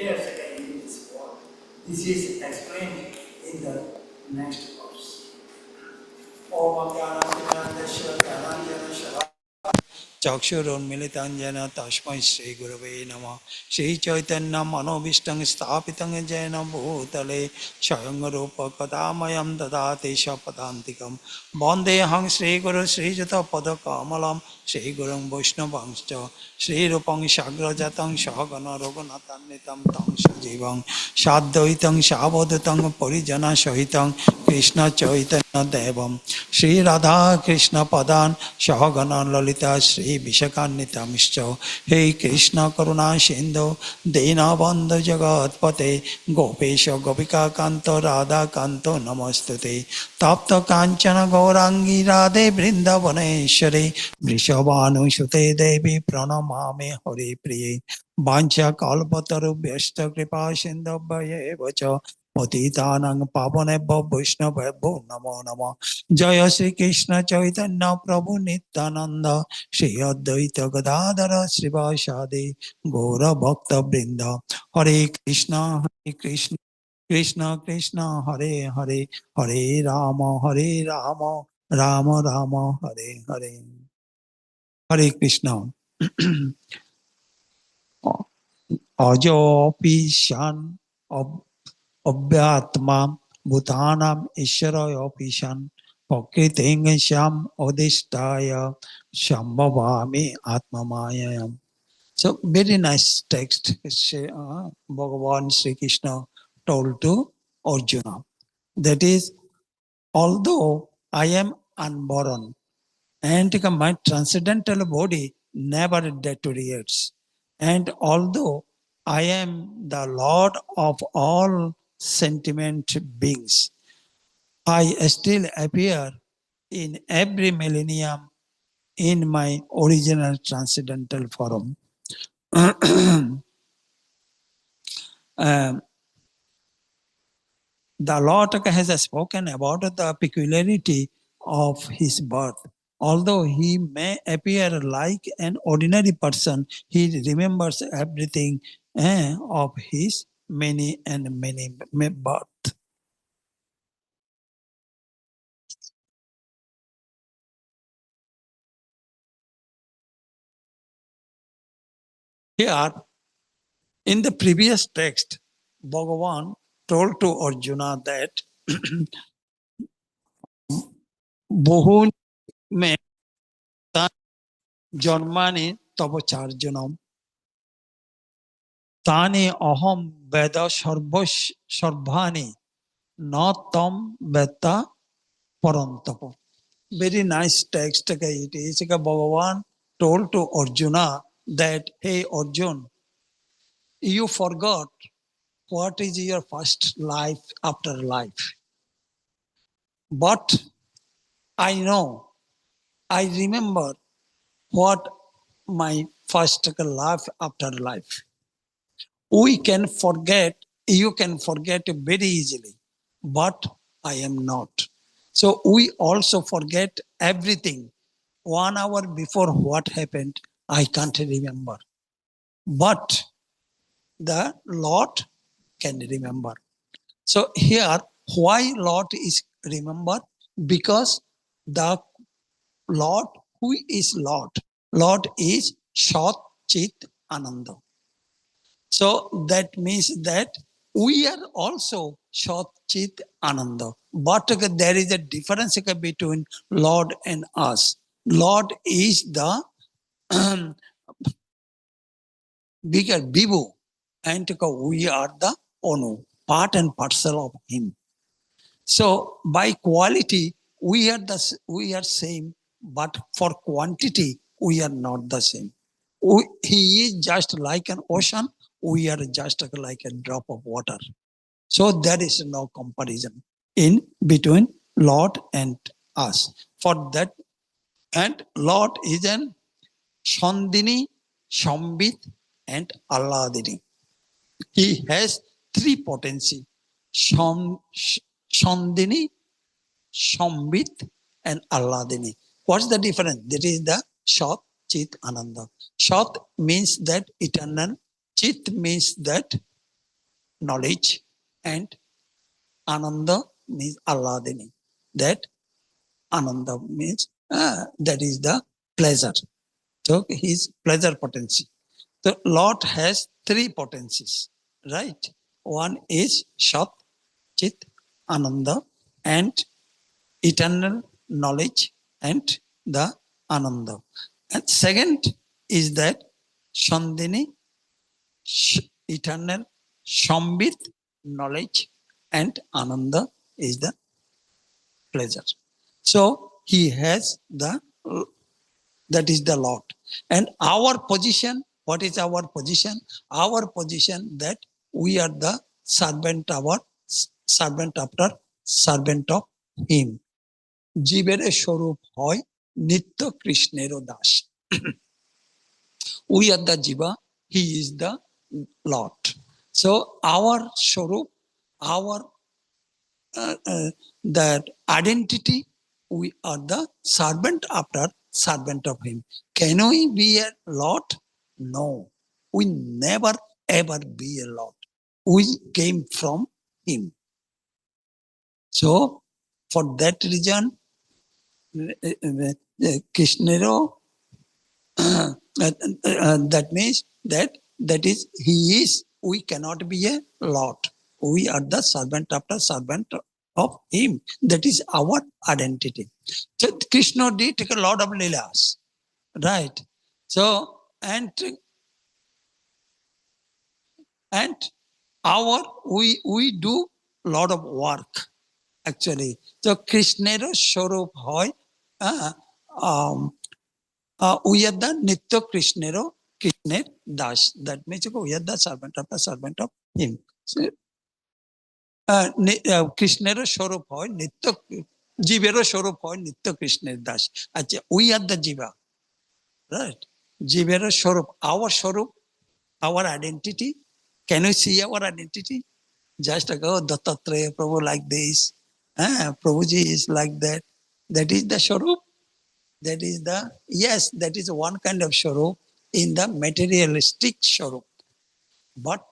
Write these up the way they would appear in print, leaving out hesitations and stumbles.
appears in this world. This is explained in the next verse. Om Gyananjana Gyananjana चक्षुरुन्मिलितं तस्मै श्रीगुरवे नमः श्रीचैतन्यं मनोभीष्टं स्थापितं येन भूतले स्वयं रूप कदा मह्यं ददाति स्वपदान्तिकं वन्देऽहं श्रीगुरुं श्रीयुतपदकमलं श्रीगुरुं वैष्णवंश्च श्रीरूपं साग्रजातं सहगण रघुनाथान्वितं तं सजीवं साद्वैतं सावधूतं परिजनसहितं कृष्णचैतन्यदेवं श्रीराधा कृष्णपदान् सहगण ललिता श्री विशाखान्वितांश्च हे कृष्ण करुणा सिन्धु दीनबन्धु जगत्पते गोपेश गोपिकान्त राधाकान्त नमस्तुते तप्त काञ्चन गौरांगी राधे वृन्दावनेश्वरी वृषभानुसुते देवी प्रणमामि हरिप्रिये वाञ्छाकल्पतरुभ्यश्च कृपा सिन्धुभ्येव च पतितानां पावनेभ्यो वैष्णवेभ्यो नमो नमः जय श्री कृष्ण चैतन्य प्रभु नित्यानंद श्री अद्वैत गदाधर श्रीवासादि गौर भक्त वृंद हरे कृष्ण कृष्ण कृष्ण हरे हरे हरे राम राम राम हरे हरे हरे कृष्ण अजोपि शान अव्यात्मा भूतानाम ईश्वरोऽपि शान प्रकृतिं Shyam अधिष्ठाय शंभवामि आत्ममाययाम. So very nice text. Bhagavan Sri Krishna told to Arjuna. That is, although I am unborn and my transcendental body never deteriorates, and although I am the Lord of all sentient beings, I still appear in every millennium in my original transcendental form. Um, the Lord has spoken about the peculiarity of his birth. Although he may appear like an ordinary person, he remembers everything of his many and many birth. Here, in the previous text, Bhagavan told to Arjuna that Bohun me जन्मानि तव चार्जुनम तानि अहम वेद सर्वाणि न तम वेत्ता परंतप. Very nice text. It is Bhagavan told to Arjuna that, hey Arjun, you forgot what is your first life after life. But I know, I remember what my first life after life. We can forget, you can forget very easily, but I am not. So we also forget everything. 1 hour before what happened, I can't remember. But the Lord can remember. So here, why Lord is remembered? Because the Lord, who is Lord? Lord is Shat Chit Ananda. So that means that we are also Shat Chit Ananda. But there is a difference between Lord and us. Lord is the bigger Bibu, and we are the Onu, part and parcel of him. So by quality, we are same, but for quantity, we are not the same. He is just like an ocean, we are just like a drop of water. So there is no comparison in between Lord and us. For that, and Lord is an Shandini, Shambit, and Alladini. He has three potency: Shandini, Shambit, and Alladini. What's the difference? That is the Shat, Chit, Ananda. Shat means that eternal. Chit means that knowledge, and Ananda means Alladini. That Ananda means that is the pleasure. So his pleasure potency. The Lord has three potencies, right? One is Shat, Chit, Ananda, and eternal knowledge and the Ananda. And second is that Shandini, eternal Shambit knowledge, and Ananda is the pleasure. So he has the, that is the Lord. And our position, what is our position? Our position that we are the servant, our servant after servant of him. জীবের স্বরূপ হয় নিত্য কৃষ্ণেরও Das. We are the jiva, he is the Lord. So our swarup, our that identity, we are the servant after servant of him. Can we be a Lord? No, we never ever be a Lord. We came from him. So for that reason, Krishnero, that means that is he is. We cannot be a Lord. We are the servant after servant of him. That is our identity. So Krishna did take a lot of leelas, right? So and our we do lot of work actually. So Krishnero Swarup hoy, we are the Nitya Krishnero Krishner Das. That means we are the servant of him. So, কৃষ্ণেরও স্বরূপ হয় নিত্য, জীবেরও স্বরূপ হয় নিত্য কৃষ্ণের দাস. আচ্ছা, we are the জীবা, right? জীবেরও স্বরূপ, our identity. Can you see our identity? Just go Dattatreya Prabhu like this, Prabhuji is like that. That is the swarup. That is the, yes, that is one kind of swarup in the materialistic swarup. But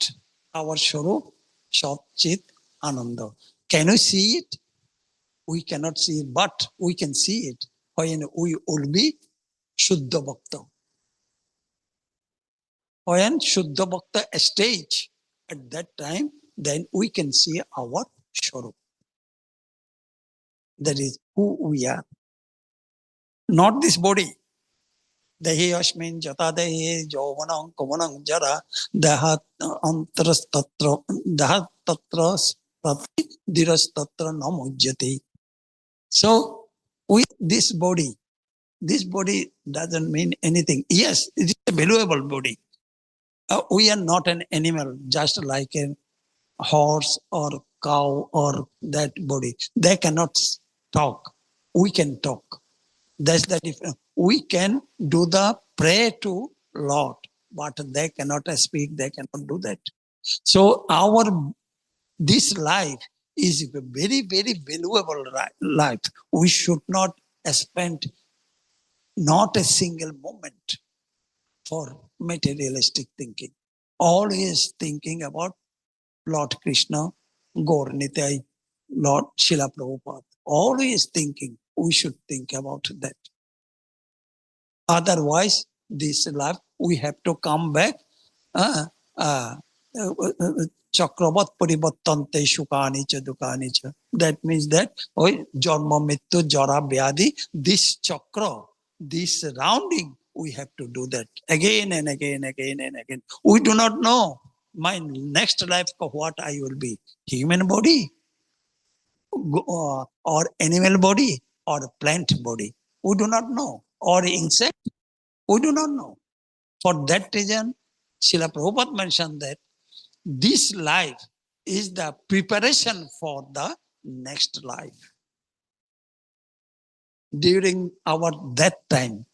our swarup, Sat Chit Ananda. Can you see it? We cannot see it, but we can see it when we will be Shuddha Bhakta. When Shuddha Bhakta stage, at that time, then we can see our Swarup. That is who we are. Not this body. Dehi asmin jata dehi jovanam kavanam jara dahat antras tatras prati diras tatra namujyati. So this body doesn't mean anything. Yes, it is a valuable body. We are not an animal, just like a horse or cow or that body. They cannot talk. We can talk. That's the difference. We can do the pray to Lord, but they cannot speak. They cannot do that. So this life is a very, very valuable life. We should not spend not a single moment for materialistic thinking. Always thinking about Lord Krishna, Gaur Nitai, Lord Srila Prabhupada. Always thinking, we should think about that. Otherwise, this life, we have to come back. Chakravat parivattante shukani cha dukani cha. That means that janma mittu jara vyadi, this chakra, this rounding, we have to do that again and again. We do not know my next life what I will be. Human body, or animal body, or plant body. We do not know. Or insect, we do not know. For that reason, Srila Prabhupada mentioned that this life is the preparation for the next life. During our that time,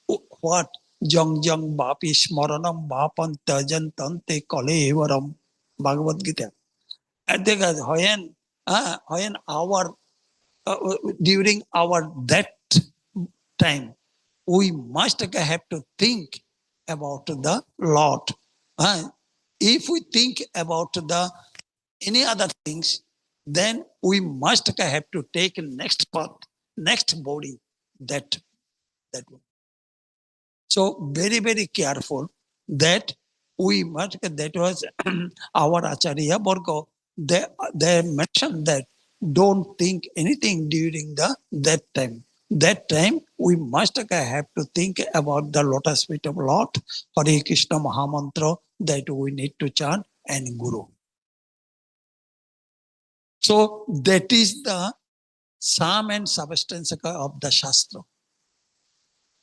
what jang bapi smaranam bapan tajan tante kalevaram, Bhagavad Gita. And when our during our that time, we must have to think about the Lord. If we think about the any other things, then we must have to take next path, next body, that one. So very careful that we must. That was our Acharya Borgo. They mentioned that don't think anything during that time. That time we must have to think about the lotus feet of Lord, Hare Krishna Mahamantra that we need to chant, and Guru. So that is the sum and substance of the Shastra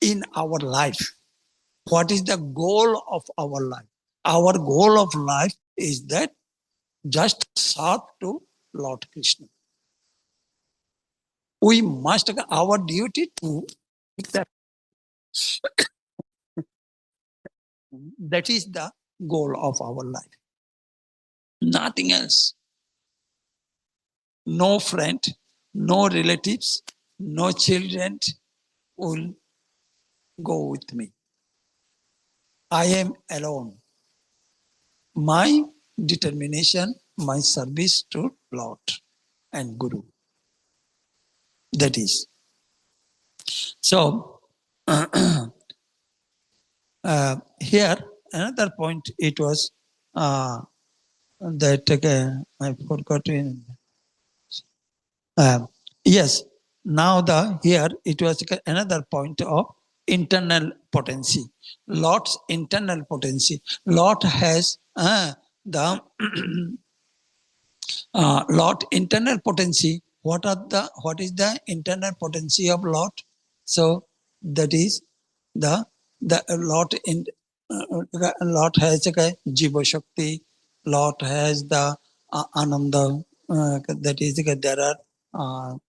in our life. What is the goal of our life? Our goal of life is that just serve to Lord Krishna. We must, our duty to that. That is the goal of our life. Nothing else. No friend, no relatives, no children will go with me. I am alone. My determination, my service to Lord and Guru. That is. So, here, another point, it was that I forgot. Yes, now here it was another point of internal potency. Lord's internal potency. Lord has the Lord internal potency. What is the internal potency of Lord? So that is the Lord in Lord has Jiva Shakti. Lord has the Ananda. That is there are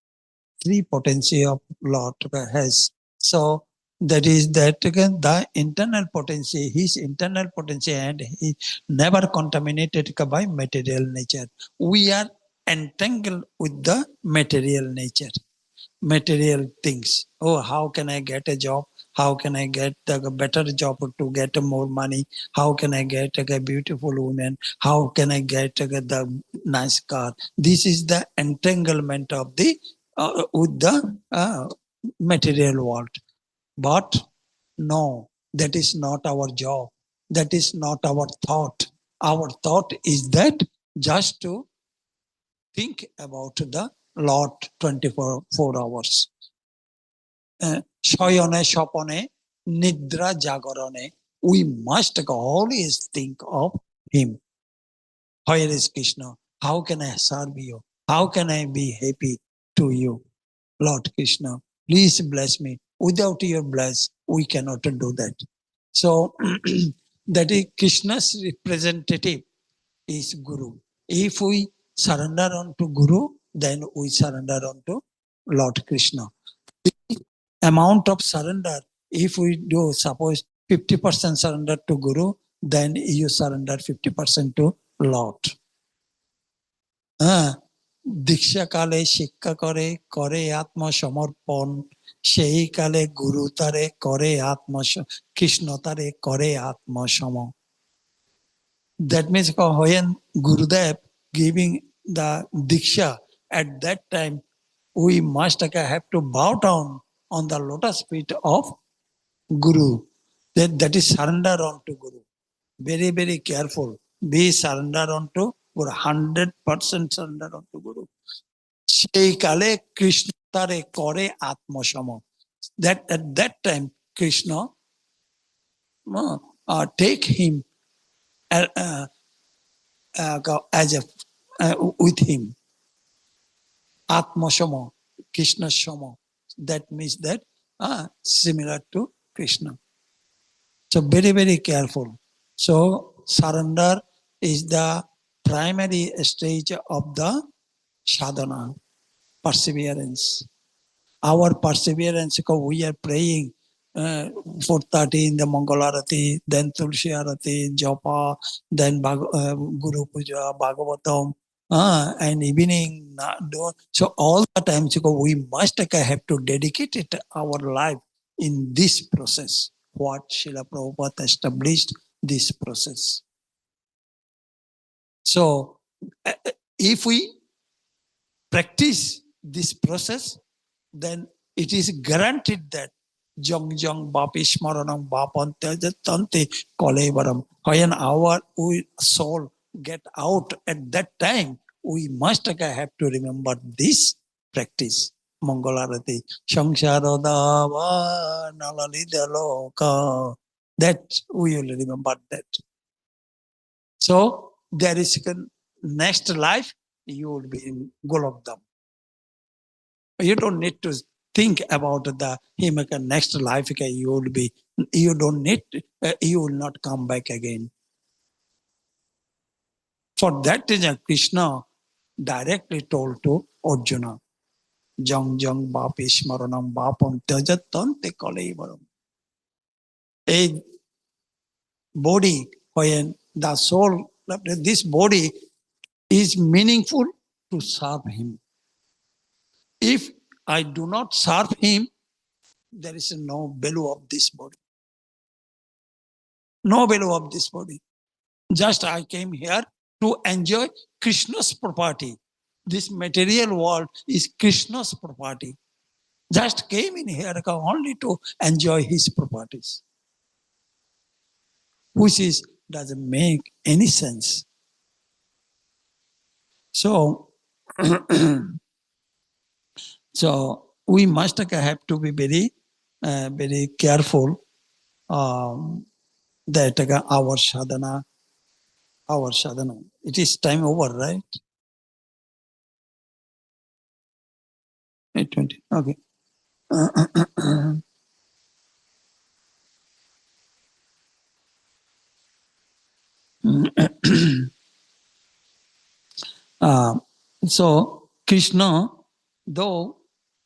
three potency of Lord has. So that is that again the internal potency, his internal potency, and he never contaminated by material nature. We are entangled with the material nature, material things. Oh, how can I get a job? How can I get a better job to get more money? How can I get a beautiful woman? How can I get the nice car? This is the entanglement of the with the material world. But no, that is not our job. That is not our thought. Our thought is that just to think about the Lord 24 hours. Shayane Shapane Nidra Jagarane. We must always think of Him. Where is Krishna? How can I serve you? How can I be happy to you? Lord Krishna, please bless me. Without your bless, we cannot do that. So that is Krishna's representative is Guru. If we surrender unto Guru, then we surrender unto Lord Krishna. Amount of surrender, if we do suppose 50% surrender to Guru, then you surrender 50% to Lord. দীক্ষা কালে শিক্ষা করে করে আত্মসমর্পণ, সেই কালে গুরু তারে করে কৃষ্ণ তারে করে আত্মসম. That means when Gurudev giving the diksha, at that time we must have to bow down on the lotus feet of Guru. That is surrender unto Guru. Very careful. Be surrender unto Guru. 100% surrender unto Guru. সেই কালে কৃষ্ণ তারে করে আত্মসম. That at that time Krishna take him as a with him. Atmasama, Krishna Shama. That means that similar to Krishna. So very careful. So surrender is the primary stage of the sadhana, perseverance. Our perseverance, because we are praying 4:30 in the Mangalarati, then Tulsi Arati, Japa, then Guru Puja, Bhagavatam, and evening. So all the times we must have to dedicate it our life in this process. What Srila Prabhupada established this process. So If we practice this process, then it is guaranteed that jong jong bapi smaranam bapante tante kolevaram. When our soul get out at that time, we must have to remember this practice. Mangalarati Shangsharodava Nalalidaloka. That we will remember that. So there is a next life, you will be in Golokdam. You don't need to think about the Himaka next life. You will be. You don't need. You will not come back again. For that reason, Krishna directly told to Arjuna, "Jang jang bapi smaranam bapam tyajatante kalaivaram." A body, when the soul, this body is meaningful to serve him. If I do not serve him, there is no value of this body. No value of this body. Just I came here to enjoy Krishna's property. This material world is Krishna's property. Just came in here only to enjoy his properties, which is doesn't make any sense. So, so we must have to be very careful that our sadhana. It is time over, right? 8:20. Okay. So Krishna, though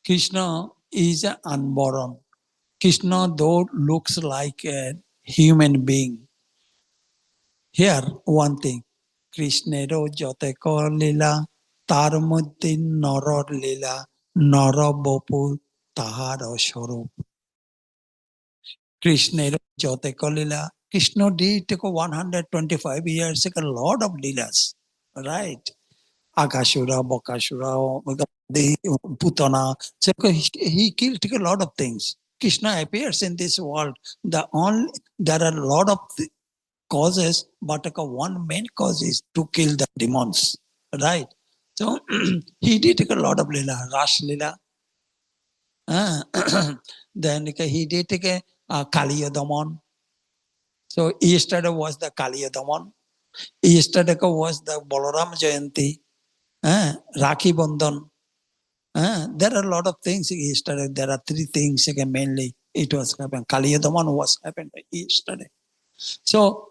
Krishna is unborn, Krishna though looks like a human being. Here, one thing, Krishnero joteko lila, tar moddhe noror lila, nor bopu tahar swarup. Krishnero joteko lila. Krishna did take 125 years, a lot of leelas, right? Akashura, Bokashura, Putana. So he killed a lot of things. Krishna appears in this world. There are a lot of causes, but one main cause is to kill the demons, right? So he did a lot of lila, Rash lila. Then he did Kaliya Daman. So yesterday was the Kaliya Daman. Yesterday was the Balaram Jayanti. Rakhi Bandhan. There are a lot of things yesterday. There are three things mainly. It was happened. Kaliyadaman was happened yesterday. So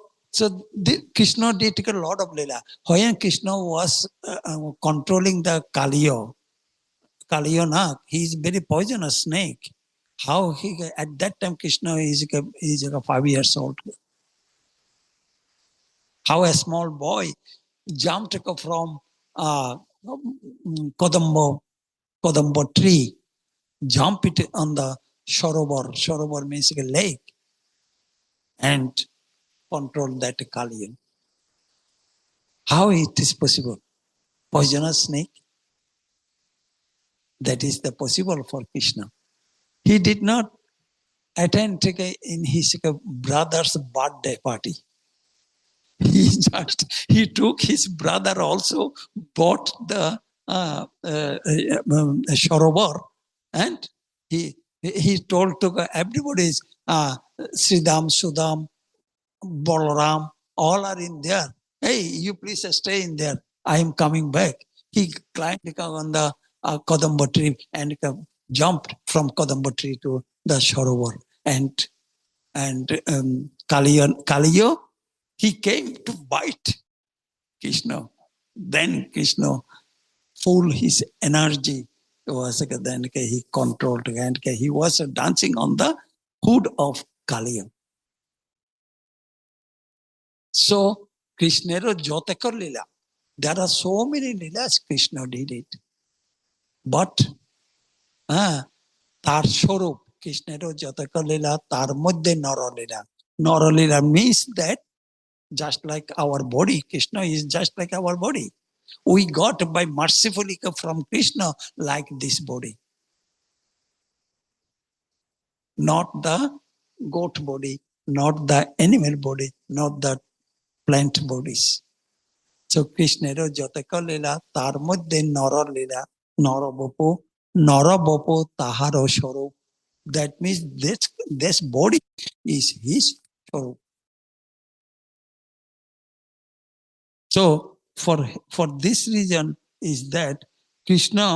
Krishna did take a lot of lila. When Krishna was controlling the Kaliyo na, he is very poisonous snake. How he at that time Krishna is 5 years old. How a small boy jumped from Kodambo tree, jump it on the Shorobar. Shorobar means a lake, and control that Kaliyan. How it is possible? Poisonous snake? That is the possible for Krishna. He did not attend in his brother's birthday party. He took his brother also, bought the Shorobar, and he told to everybody, Sridham, Sudham, Balaram, all are in there. Hey, you please stay in there. I am coming back. He climbed on the Kadamba tree and jumped from Kadamba tree to the Shorovar. And Kaliyo, he came to bite Krishna. Then Krishna, full his energy, then he controlled and he was dancing on the hood of Kaliya. So Krishnero Jotakar Lila. There are so many Lilas Krishna did it. But Tar Shorup, Krishnero Jotakar Lila, Tar Muddhe Norolila. Norolila means that just like our body, Krishna is just like our body. We got by mercifully from Krishna like this body, not the goat body, not the animal body, not the plant bodies. So কৃষ্ণের যতক লীলা তার মধ্যে নর লীলা নরবপু নরবপু তাহার স্বরূপ. That means this body is his স্বরূপ. So for this reason is that Krishna,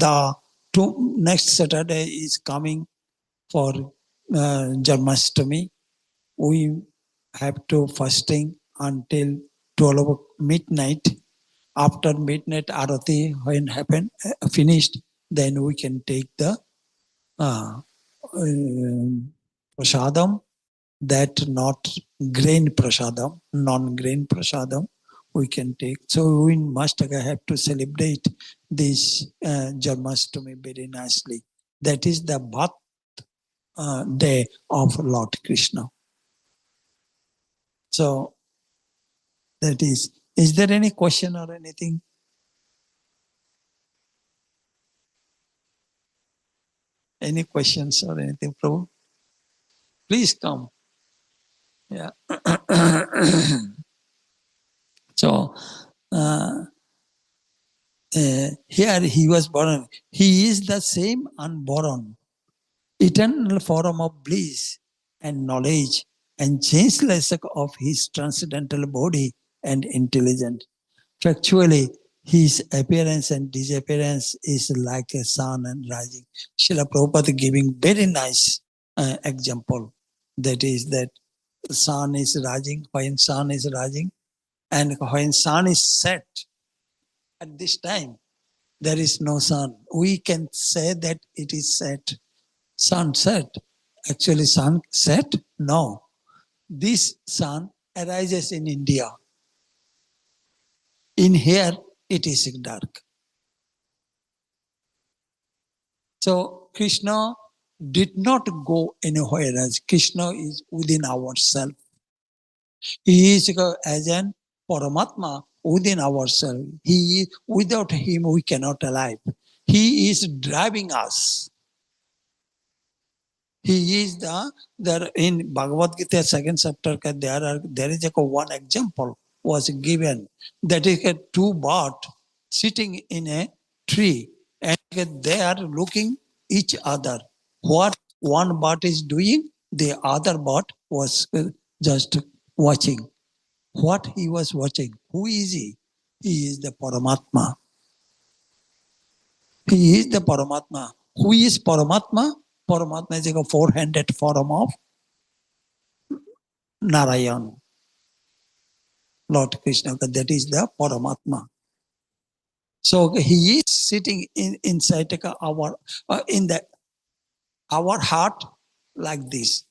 the next Saturday is coming for Janmashtami. We have to fasting until 12 midnight. After midnight arati when happen finished, then we can take the prasadam, that not grain prasadam, non-grain prasadam we can take. So we must have to celebrate this Janmashtami very nicely. That is the birth day of Lord Krishna. So that is there any question or anything? Any questions or anything, Prabhu? Please come. Yeah. So here he was born. He is the same unborn, eternal form of bliss and knowledge and changeless of his transcendental body and intelligence. Factually, his appearance and disappearance is like a sun and rising. Srila Prabhupada giving very nice example. That is that sun is rising, when sun is rising, and when sun is set, at this time, there is no sun. We can say that it is set, sunset. Actually, sunset? No. This sun arises in India. In here, it is dark. So Krishna did not go anywhere else. Krishna is within ourselves. He is as an Paramatma within ourselves. Without him, we cannot alive. He is driving us. He is there in Bhagavad Gita second chapter. There is one example was given, that is two birds sitting in a tree and they are looking each other. What one bird is doing, the other bird was just watching. What he was watching? Who is he? He is the Paramatma. He is the Paramatma. Who is Paramatma? Paramatma is a four-handed form of Narayan, Lord Krishna. That is the Paramatma. So he is sitting inside our our heart like this,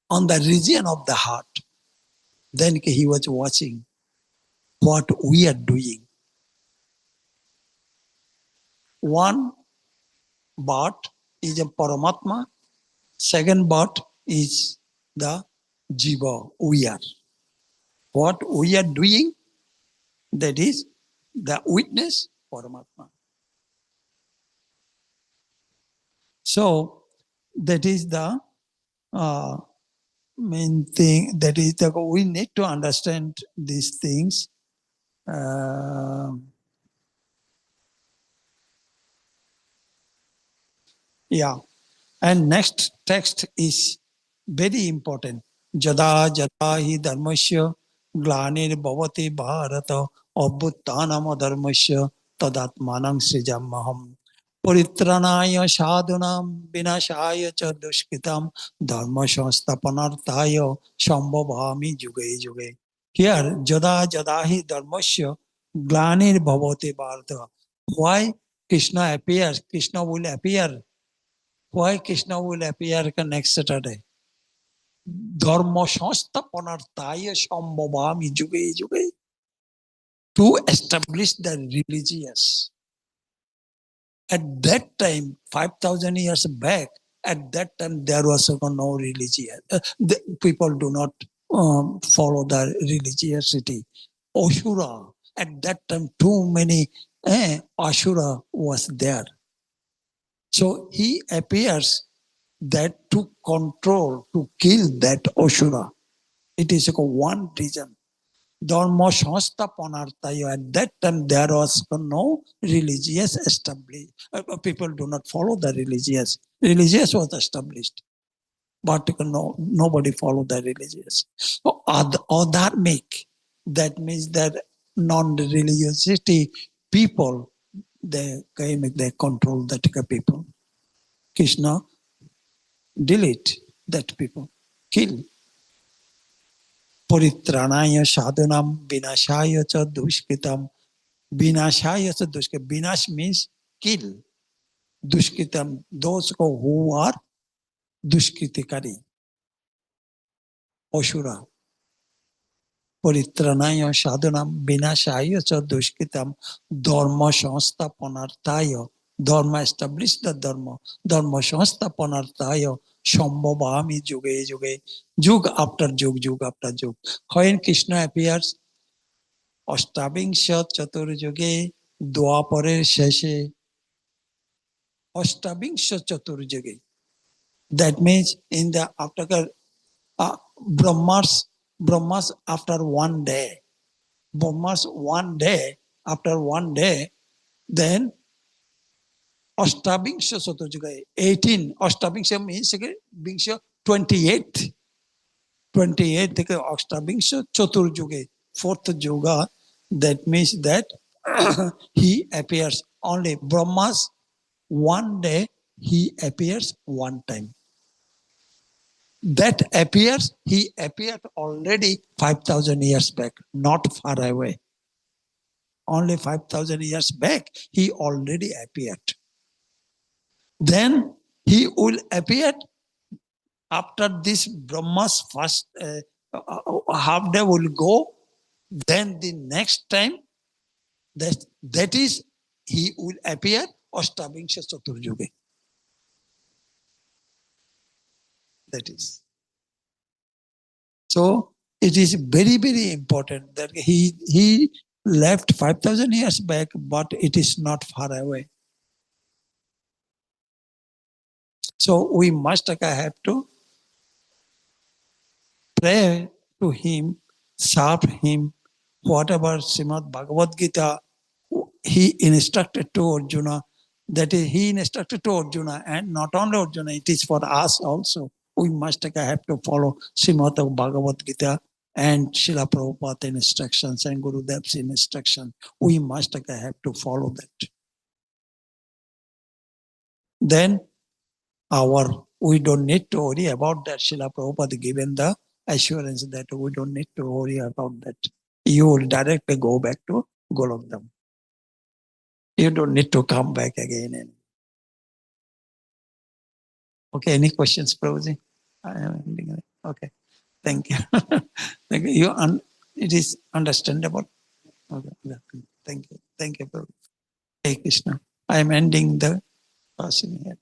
on the region of the heart. Then he was watching what we are doing. One bird is a Paramatma. Second bird is the Jiva, we are. What we are doing, that is the witness, Paramatma. So that is the main thing. That is we need to understand these things. Yeah. And next text is very important. Jada jada hi dharmasya glanir bhavati bharata abhuttanam dharmasya tadatmanam srijamaham paritranaya sadhunam vinashaya cha dushkitam dharma sanstapanarthaya sambhavami juge juge. Here, jada jada hi dharmasya glanir bhavati bharata. Why Krishna appears? Krishna will appear. Why Krishna will appear next Saturday? Dharma sanstapanarthaya sambhavami juge juge. To establish the religious. At that time, 5,000 years back, at that time there was no religion. The people do not follow the religiosity. Ashura. At that time, too many Ashura was there. So he appears that to control, to kill that Ashura. It is one reason. Dharma Sansthapanartaya. At that time, there was no religious established. People do not follow the religious. Religious was established, but no, nobody follow the religious. Or dharmic. That means that non-religiosity people, they came, they control that people. Krishna delete that people, kill. Paritranaya sadhanam vinashaya cha dushkitam. Vinashaya cha dushkitam. Vinash means kill. Dushkitam, those who are dushkitikari, Ashura. Paritranaya sadhanam vinashaya cha dushkitam. Dharma sansthapanarthaya. Dharma, establish the dharma. Dharma sansthapanarthaya. Sambhavami juge juge. Jug after jug, jug after jug. When Krishna appears, Ashtavingsha Chaturjuge, Dwaparer Sheshe, Ashtavingsha Chaturjuge. That means in the after Brahmas after one day, Brahmas one day, after one day, then Ashtavingsha Chaturjuge, 18, Ashtavingsha means Vingsha 28, 28 Ashtavingsha Chaturjuge, fourth Yoga. That means that he appears only Brahma's one day, he appears one time. That appears, he appeared already 5,000 years back, not far away. Only 5,000 years back, he already appeared. Then he will appear after this Brahma's first half day will go. Then the next time, that is, he will appear Ashtavingsha Chaturjuge. That is. So it is very, very important that he left 5,000 years back, but it is not far away. So we must have to pray to him, serve him, whatever Srimad Bhagavad Gita he instructed to Arjuna, that is, he instructed to Arjuna, and not only Arjuna, it is for us also. We must have to follow Srimad Bhagavad Gita and Srila Prabhupada's instructions and Gurudev's instruction. We must have to follow that. Then we don't need to worry about that. Srila Prabhupada given the assurance that we don't need to worry about that. You will directly go back to Golokdam. You don't need to come back again. Okay, any questions, Prabhuji? Okay, thank you. Thank you. It is understandable. Okay, thank you. Thank you, Prabhuji. Hey, Krishna. I am ending the passing here.